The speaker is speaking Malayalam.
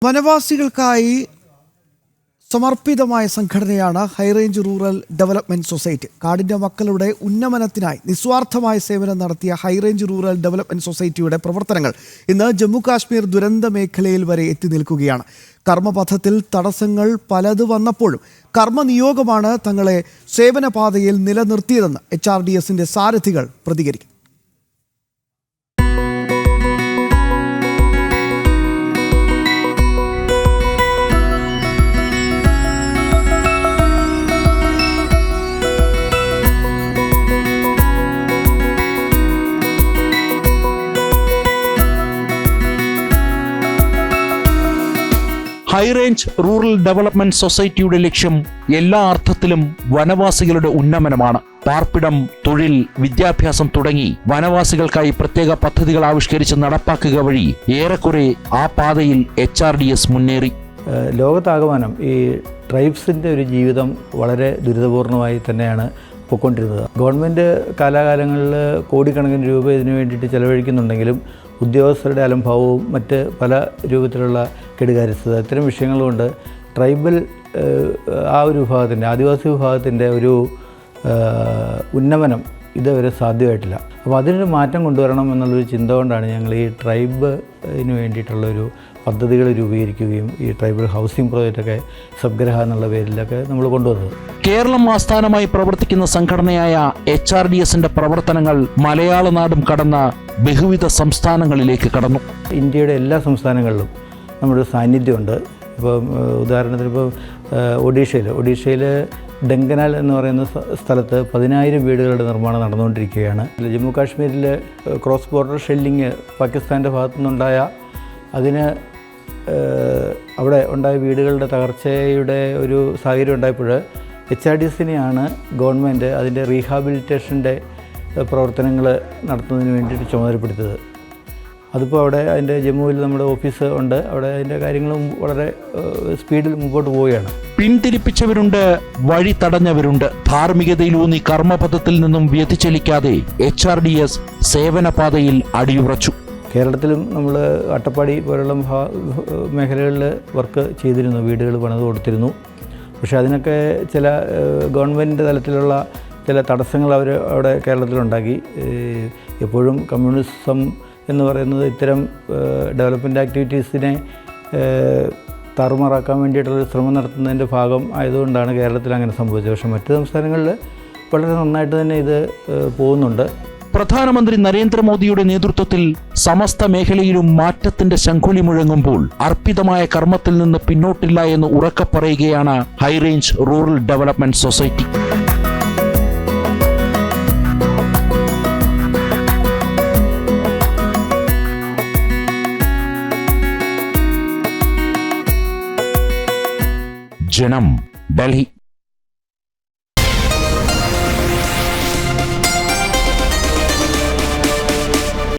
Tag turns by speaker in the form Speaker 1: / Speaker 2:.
Speaker 1: വനവാസികൾക്കായി സമർപ്പിതമായ സംഘടനയാണ് ഹൈറേഞ്ച് റൂറൽ ഡെവലപ്മെന്റ് സൊസൈറ്റി. കാടിന്റെ മക്കളുടെ ഉന്നമനത്തിനായി നിസ്വാർത്ഥമായ സേവനം നടത്തിയ ഹൈറേഞ്ച് റൂറൽ ഡെവലപ്മെന്റ് സൊസൈറ്റിയുടെ പ്രവർത്തനങ്ങൾ ഇന്ന് ജമ്മു കാശ്മീർ ദുരന്ത മേഖലയിൽ വരെ എത്തി നിൽക്കുകയാണ്. കർമ്മപഥത്തിൽ തടസ്സങ്ങൾ പലത് വന്നപ്പോഴും കർമ്മനിയോഗമാണ് തങ്ങളെ സേവനപാതയിൽ നിലനിർത്തിയതെന്ന് HRDSന്റെ സാരഥികൾ പ്രതികരിക്കും.
Speaker 2: ഹൈറേഞ്ച് റൂറൽ ഡെവലപ്മെന്റ് സൊസൈറ്റിയുടെ ലക്ഷ്യം എല്ലാ അർത്ഥത്തിലും വനവാസികളുടെ ഉന്നമനമാണ്. പാർപ്പിടം, തൊഴിൽ, വിദ്യാഭ്യാസം തുടങ്ങി വനവാസികൾക്കായി പ്രത്യേക പദ്ധതികൾ ആവിഷ്കരിച്ച് നടപ്പാക്കുക വഴി ഏറെക്കുറെ ആ പാതയിൽ HRDS മുന്നേറി.
Speaker 3: ലോകത്താകമാനം ഈ ട്രൈബ്സിൻ്റെ ഒരു ജീവിതം വളരെ ദുരിതപൂർണമായി തന്നെയാണ് പോയിക്കൊണ്ടിരുന്നത്. ഗവൺമെൻറ് കാലാകാലങ്ങളിൽ കോടിക്കണക്കിന് രൂപ ഇതിനു വേണ്ടിയിട്ട് ചെലവഴിക്കുന്നുണ്ടെങ്കിലും ഉദ്യോഗസ്ഥരുടെ അലംഭാവവും മറ്റ് പല രൂപത്തിലുള്ള കെടുകാര്യസ്ഥത ഇത്തരം വിഷയങ്ങളുകൊണ്ട് ട്രൈബൽ ആ ഒരു വിഭാഗത്തിൻ്റെ, ആദിവാസി വിഭാഗത്തിൻ്റെ ഒരു ഉന്നമനം ഇതുവരെ സാധ്യമായിട്ടില്ല. അപ്പോൾ അതിനൊരു മാറ്റം കൊണ്ടുവരണം എന്നുള്ളൊരു ചിന്ത കൊണ്ടാണ് ഞങ്ങൾ ഈ ട്രൈബിന് വേണ്ടിയിട്ടുള്ളൊരു പദ്ധതികൾ രൂപീകരിക്കുകയും ഈ ട്രൈബൽ ഹൗസിംഗ് പ്രോജക്റ്റൊക്കെ സബ്ഗ്രഹ എന്നുള്ള പേരിലൊക്കെ നമ്മൾ കൊണ്ടുവന്നത്.
Speaker 2: കേരളം ആസ്ഥാനമായി പ്രവർത്തിക്കുന്ന സംഘടനയായ HRDSന്റെ പ്രവർത്തനങ്ങൾ മലയാള നാടും കടന്ന ബഹുവിധ സംസ്ഥാനങ്ങളിലേക്ക് കടന്നു.
Speaker 3: ഇന്ത്യയുടെ എല്ലാ സംസ്ഥാനങ്ങളിലും നമ്മുടെ സാന്നിധ്യമുണ്ട്. ഇപ്പം ഉദാഹരണത്തിന് ഇപ്പോൾ ഒഡീഷയിൽ ഡെങ്കനാൽ എന്ന് പറയുന്ന സ്ഥലത്ത് 10,000 വീടുകളുടെ നിർമ്മാണം നടന്നുകൊണ്ടിരിക്കുകയാണ്. ജമ്മു കാശ്മീരിൽ ക്രോസ് ബോർഡർ ഷെല്ലിങ് പാകിസ്ഥാൻ്റെ ഭാഗത്തു നിന്നുണ്ടായ അതിന് അവിടെ ഉണ്ടായ വീടുകളുടെ തകർച്ചയുടെ ഒരു സാഹചര്യം ഉണ്ടായപ്പോൾ HRDSനെയാണ് ഗവൺമെൻറ് അതിൻ്റെ റീഹാബിലിറ്റേഷൻ്റെ പ്രവർത്തനങ്ങൾ നടത്തുന്നതിന് വേണ്ടിയിട്ട് ചുമതലപ്പെടുത്തിയത്. അതിപ്പോൾ അവിടെ അതിൻ്റെ ജമ്മുവിൽ നമ്മുടെ ഓഫീസ് ഉണ്ട്. അവിടെ അതിൻ്റെ കാര്യങ്ങളും വളരെ സ്പീഡിൽ മുമ്പോട്ട് പോവുകയാണ്.
Speaker 2: പിന്തിരിപ്പിച്ചവരുണ്ട്, വഴി തടഞ്ഞവരുണ്ട്. ധാർമ്മികതയിലൂന്നി കർമ്മപഥത്തിൽ നിന്നും വ്യതിചലിക്കാതെ HRDS സേവനപാതയിൽ അടിയുറച്ചു.
Speaker 3: കേരളത്തിലും നമ്മൾ അട്ടപ്പാടി പോലുള്ള മേഖലകളിൽ വർക്ക് ചെയ്തിരുന്നു, വീടുകൾ പണിത് കൊടുത്തിരുന്നു. പക്ഷേ അതിനൊക്കെ ചില ഗവൺമെൻറ് തലത്തിലുള്ള ചില തടസ്സങ്ങൾ അവിടെ കേരളത്തിലുണ്ടാക്കി. എപ്പോഴും കമ്മ്യൂണിസം എന്ന് പറയുന്നത് ഇത്തരം ഡെവലപ്മെൻറ്റ് ആക്ടിവിറ്റീസിനെ താറുമാറാക്കാൻ വേണ്ടിയിട്ടുള്ള ശ്രമം നടത്തുന്നതിൻ്റെ ഭാഗം ആയതുകൊണ്ടാണ് കേരളത്തിൽ അങ്ങനെ സംഭവിച്ചത്. പക്ഷേ മറ്റ് സംസ്ഥാനങ്ങളിൽ വളരെ നന്നായിട്ട് തന്നെ ഇത് പോകുന്നുണ്ട്.
Speaker 2: പ്രധാനമന്ത്രി നരേന്ദ്രമോദിയുടെ നേതൃത്വത്തിൽ സമസ്ത മേഖലയിലും മാറ്റത്തിന്റെ ശംഖുലി മുഴങ്ങുമ്പോൾ അർപ്പിതമായ കർമ്മത്തിൽ നിന്ന് പിന്നോട്ടില്ല എന്ന് ഉറക്കെ പറയുകയാണ് ഹൈറേഞ്ച് റൂറൽ ഡെവലപ്മെന്റ് സൊസൈറ്റി. ജനം, ഡൽഹി.